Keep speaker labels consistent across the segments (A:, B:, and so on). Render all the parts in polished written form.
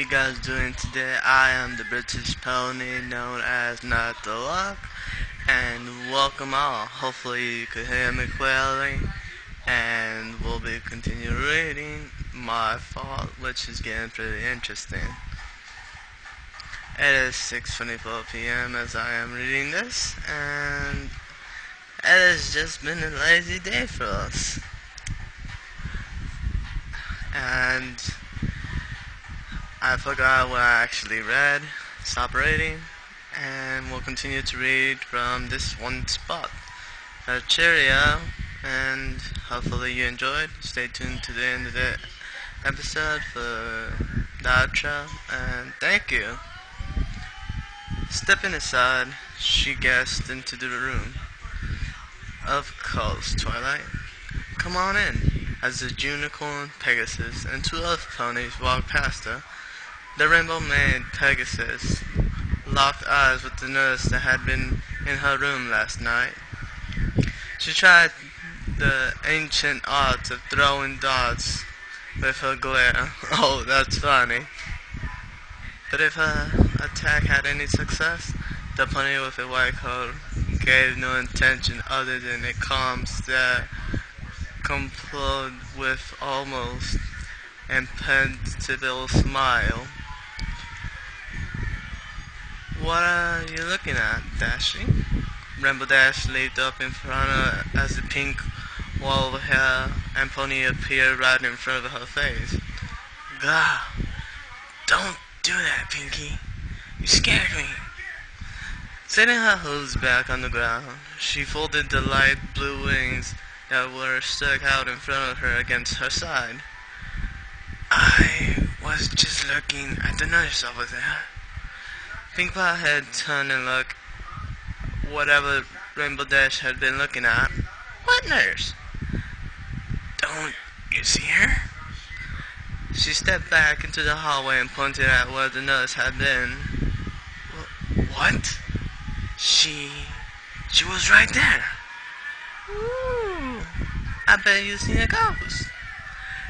A: guys doing today? I am the British Pony, known as Not the Luck, and welcome all. Hopefully you could hear me clearly, and we'll be continue reading my fault, which is getting pretty interesting. It is 6:24 p.m. as I am reading this, and it has just been a lazy day for us. And I forgot what I actually read. Stop reading, and we'll continue to read from this one spot. Cheerio, and hopefully you enjoyed. Stay tuned to the end of the episode for the outro, and thank you. Stepping aside, she guessed into the room. Of course, Twilight. Come on in. As the unicorn Pegasus and two other ponies walked past her, the rainbow-made Pegasus locked eyes with the nurse that had been in her room last night. She tried the ancient art of throwing darts with her glare. Oh, that's funny. But if her attack had any success, the pony with a white coat gave no intention other than a calm stare, coupled with almost impenetrable smile. What are you looking at, Dashy? Rainbow Dash leaped up in front of her as the pink wall of hair and pony appeared right in front of her face. Gah! Don't do that, Pinky. You scared me. Setting her hooves back on the ground, she folded the light blue wings that were stuck out in front of her against her side. I was just looking at the nurse over there. Pink Pie had turned and looked whatever Rainbow Dash had been looking at. What nurse? Don't you see her? She stepped back into the hallway and pointed at where the nurse had been. What? She was right there. Ooh, I bet you've seen a ghost.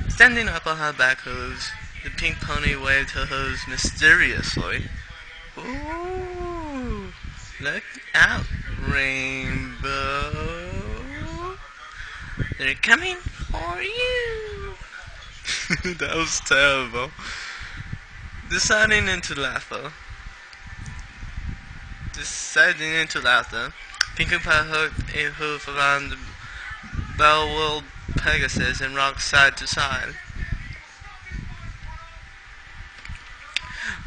A: Standing up on her back hooves, the pink pony waved her hooves mysteriously. Ooh, look out, Rainbow. They're coming for you. That was terrible. Deciding into laughter, Pinkie Pie hooked a hoof around the bell-wheeled Pegasus and rocked side to side.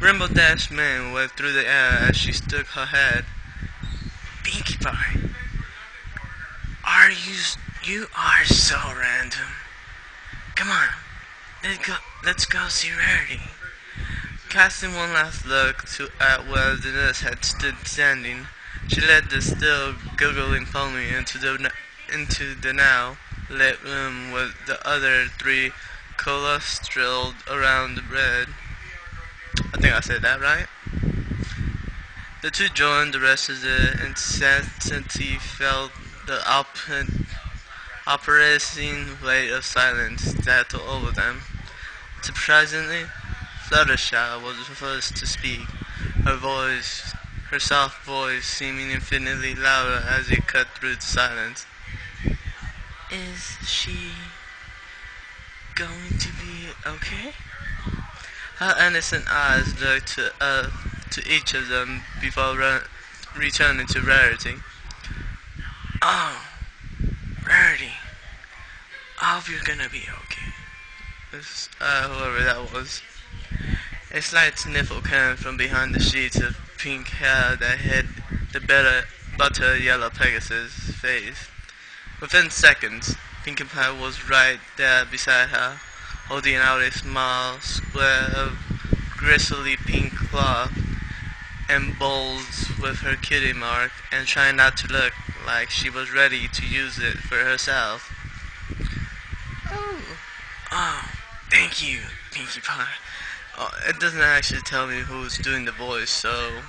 A: Rainbow Dash Man waved through the air as she shook her head. Pinkie Pie, you are so random. Come on, let's go see Rarity. Casting one last look at where the nurse had stood standing, she led the still giggling pony into the now lit room with the other three clustered around the bed. I think I said that right. The two joined the rest of the intensity, felt the oppressing weight of silence settle over them. Surprisingly, Fluttershy was the first to speak, her soft voice seeming infinitely louder as it cut through the silence. Is she going to be okay? Her innocent eyes looked to each of them before returning to Rarity. Oh, Rarity, I hope you're gonna be okay. Whoever that was. A slight sniffle came from behind the sheets of pink hair that hid the butter yellow Pegasus' face. Within seconds, Pinkie Pie was right there beside her, holding out a small square of gristly pink cloth embossed with her kitty mark, and trying not to look like she was ready to use it for herself. Oh, thank you, Pinkie Pie. It doesn't actually tell me who's doing the voice, so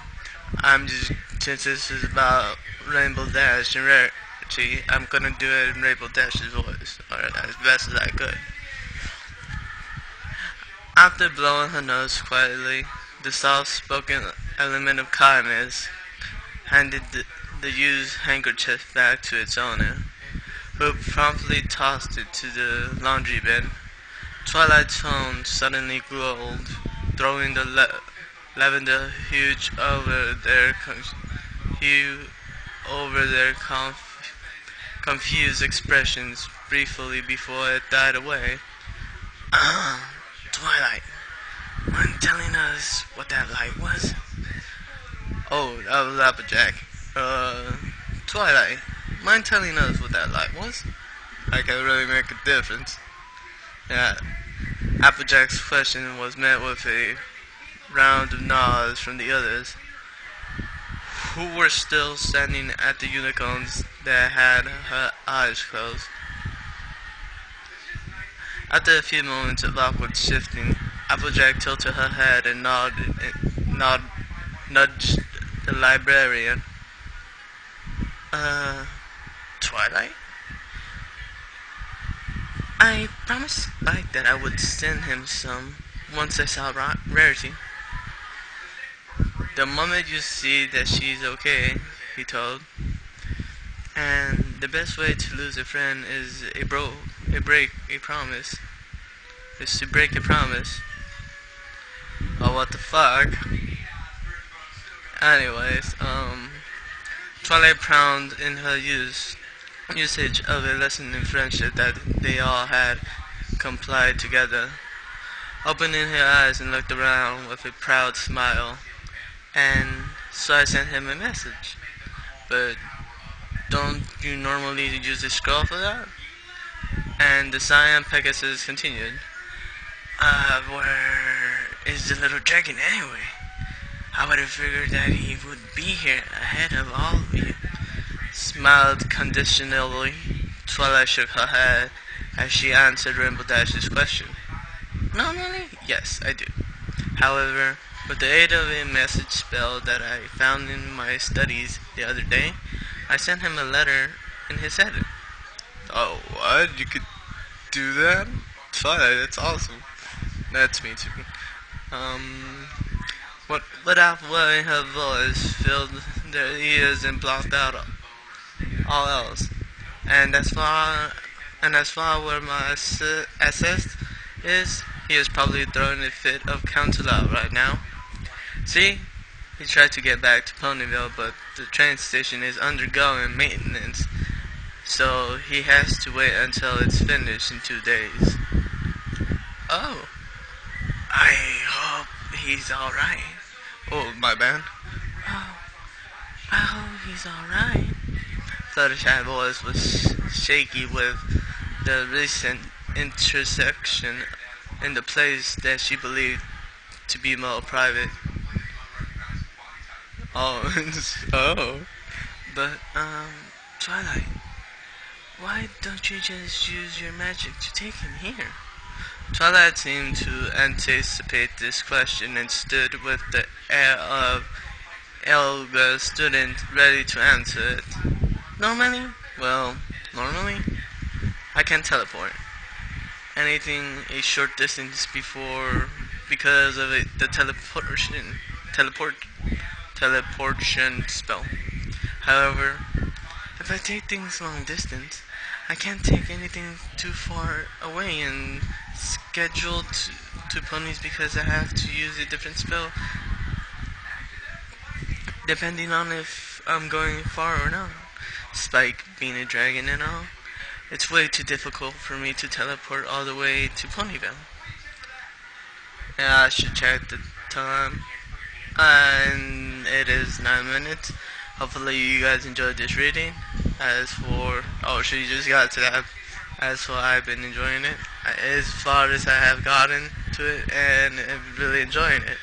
A: since this is about Rainbow Dash and Rarity, I'm gonna do it in Rainbow Dash's voice, or as best as I could. After blowing her nose quietly, the soft-spoken element of kindness handed the used handkerchief back to its owner, who promptly tossed it to the laundry bin. Twilight's tone suddenly glowed, throwing the lavender hue over their confused expressions briefly before it died away. Twilight, mind telling us what that light was? Oh, that was Applejack. Twilight, mind telling us what that light was? I can really make a difference. Yeah, Applejack's question was met with a round of nods from the others, who were still standing at the unicorns that had her eyes closed. After a few moments of awkward shifting, Applejack tilted her head and nudged the librarian. Twilight? I promised Spike that I would send him some once I saw Rarity. The moment you see that she's okay, he told. And the best way to lose a friend is to break a promise. Oh, what the fuck? Anyways, Twilight frowned in her usage of a lesson in friendship that they all had complied together, opening her eyes and looked around with a proud smile. And so I sent him a message. But don't you normally use a scroll for that? And the Cyan Pegasus continued. Where is the little dragon anyway? I would have figured that he would be here ahead of all of you. Smiled conditionally, Twilight shook her head as she answered Rainbow Dash's question. Normally, yes, I do. However, with the aid of a message spell that I found in my studies the other day, I sent him a letter in his head. Oh, what? You could do that? Twilight, that's awesome. That's me too. Without lowering her voice, filled their ears and blocked out all else. And as far where my assist is, he is probably throwing a fit of counsel out right now. See? He tried to get back to Ponyville, but the train station is undergoing maintenance, so he has to wait until it's finished in 2 days. Oh. I hope he's alright. Oh, my bad. Oh, I hope he's alright. Fluttershy's voice was shaky with the recent intersection in the place that she believed to be more private. Oh, oh. But, Twilight, why don't you just use your magic to take him here? Twilight seemed to anticipate this question and stood with the air of elder student ready to answer it. Normally? Well, normally, I can teleport. Anything a short distance because of the teleportation spell. However, if I take things long distance, I can't take anything too far away and schedule to ponies because I have to use a different spell depending on if I'm going far or not. Spike being a dragon and all, it's way too difficult for me to teleport all the way to Ponyville. Yeah, I should check the time. And it is 9 minutes. Hopefully you guys enjoyed this reading. She just got to that. As for I've been enjoying it. As far as I have gotten to it and I'm really enjoying it.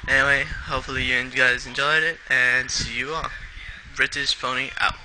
A: Anyway, hopefully you guys enjoyed it and see you all. British Brony out.